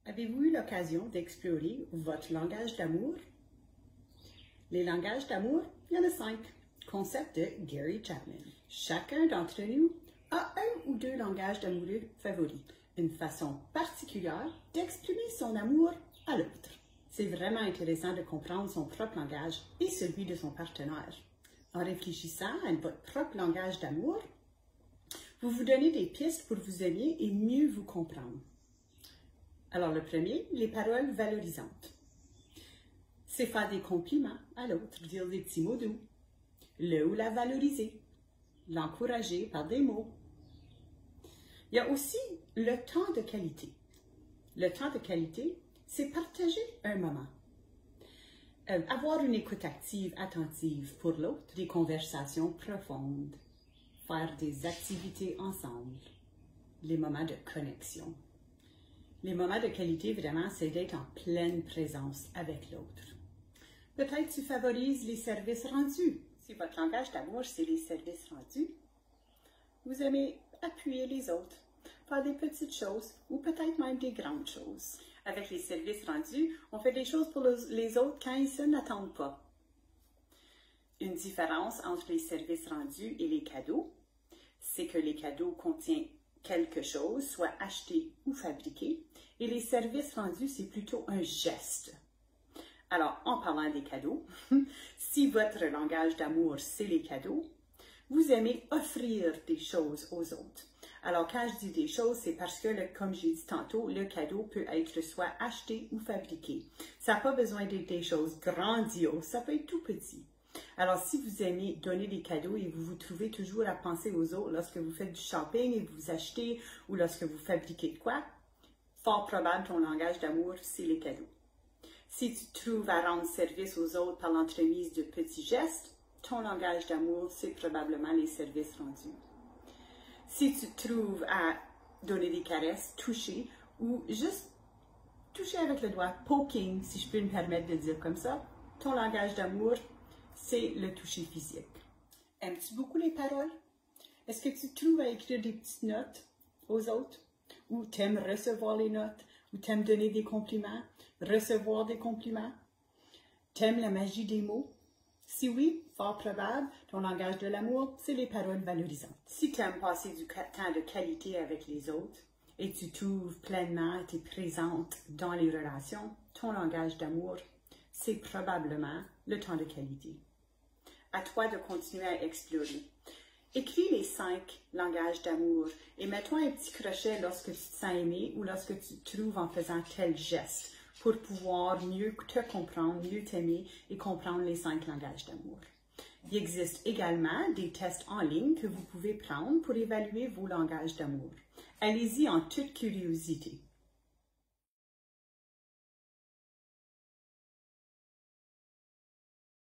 Avez-vous eu l'occasion d'explorer votre langage d'amour? Les langages d'amour, il y en a 5. Concept de Gary Chapman. Chacun d'entre nous a un ou deux langages d'amoureux favoris, une façon particulière d'exprimer son amour à l'autre. C'est vraiment intéressant de comprendre son propre langage et celui de son partenaire. En réfléchissant à votre propre langage d'amour, vous vous donnez des pistes pour vous aimer et mieux vous comprendre. Alors le premier, les paroles valorisantes. C'est faire des compliments à l'autre, dire des petits mots doux, le ou la valoriser, l'encourager par des mots. Il y a aussi le temps de qualité. Le temps de qualité, c'est partager un moment. Avoir une écoute active, attentive pour l'autre, des conversations profondes, faire des activités ensemble, les moments de connexion. Les moments de qualité, vraiment, c'est d'être en pleine présence avec l'autre. Peut-être tu favorises les services rendus. Si votre langage d'amour, c'est les services rendus, vous aimez appuyer les autres, faire des petites choses ou peut-être même des grandes choses. Avec les services rendus, on fait des choses pour les autres quand ils ne n'attendent pas. Une différence entre les services rendus et les cadeaux, c'est que les cadeaux contiennent quelque chose, soit acheté ou fabriqué, et les services rendus, c'est plutôt un geste. Alors, en parlant des cadeaux, si votre langage d'amour, c'est les cadeaux, vous aimez offrir des choses aux autres. Alors, quand je dis des choses, c'est parce que, comme j'ai dit tantôt, le cadeau peut être soit acheté ou fabriqué. Ça n'a pas besoin d'être des choses grandioses, ça peut être tout petit. Alors, si vous aimez donner des cadeaux et vous vous trouvez toujours à penser aux autres lorsque vous faites du shopping et vous achetez ou lorsque vous fabriquez de quoi, fort probable ton langage d'amour, c'est les cadeaux. Si tu trouves à rendre service aux autres par l'entremise de petits gestes, ton langage d'amour, c'est probablement les services rendus. Si tu trouves à donner des caresses, toucher ou juste toucher avec le doigt, poking, si je peux me permettre de dire comme ça, ton langage d'amour, c'est le toucher physique. Aimes-tu beaucoup les paroles? Est-ce que tu trouves à écrire des petites notes aux autres? Ou t'aimes recevoir les notes? Ou t'aimes donner des compliments? Recevoir des compliments? T'aimes la magie des mots? Si oui, fort probable, ton langage de l'amour, c'est les paroles valorisantes. Si tu aimes passer du temps de qualité avec les autres et tu t'ouvres pleinement et tu es présente dans les relations, ton langage d'amour, c'est probablement le temps de qualité. À toi de continuer à explorer. Écris les 5 langages d'amour et mets-toi un petit crochet lorsque tu te sens aimé ou lorsque tu te trouves en faisant tel geste pour pouvoir mieux te comprendre, mieux t'aimer et comprendre les 5 langages d'amour. Il existe également des tests en ligne que vous pouvez prendre pour évaluer vos langages d'amour. Allez-y en toute curiosité.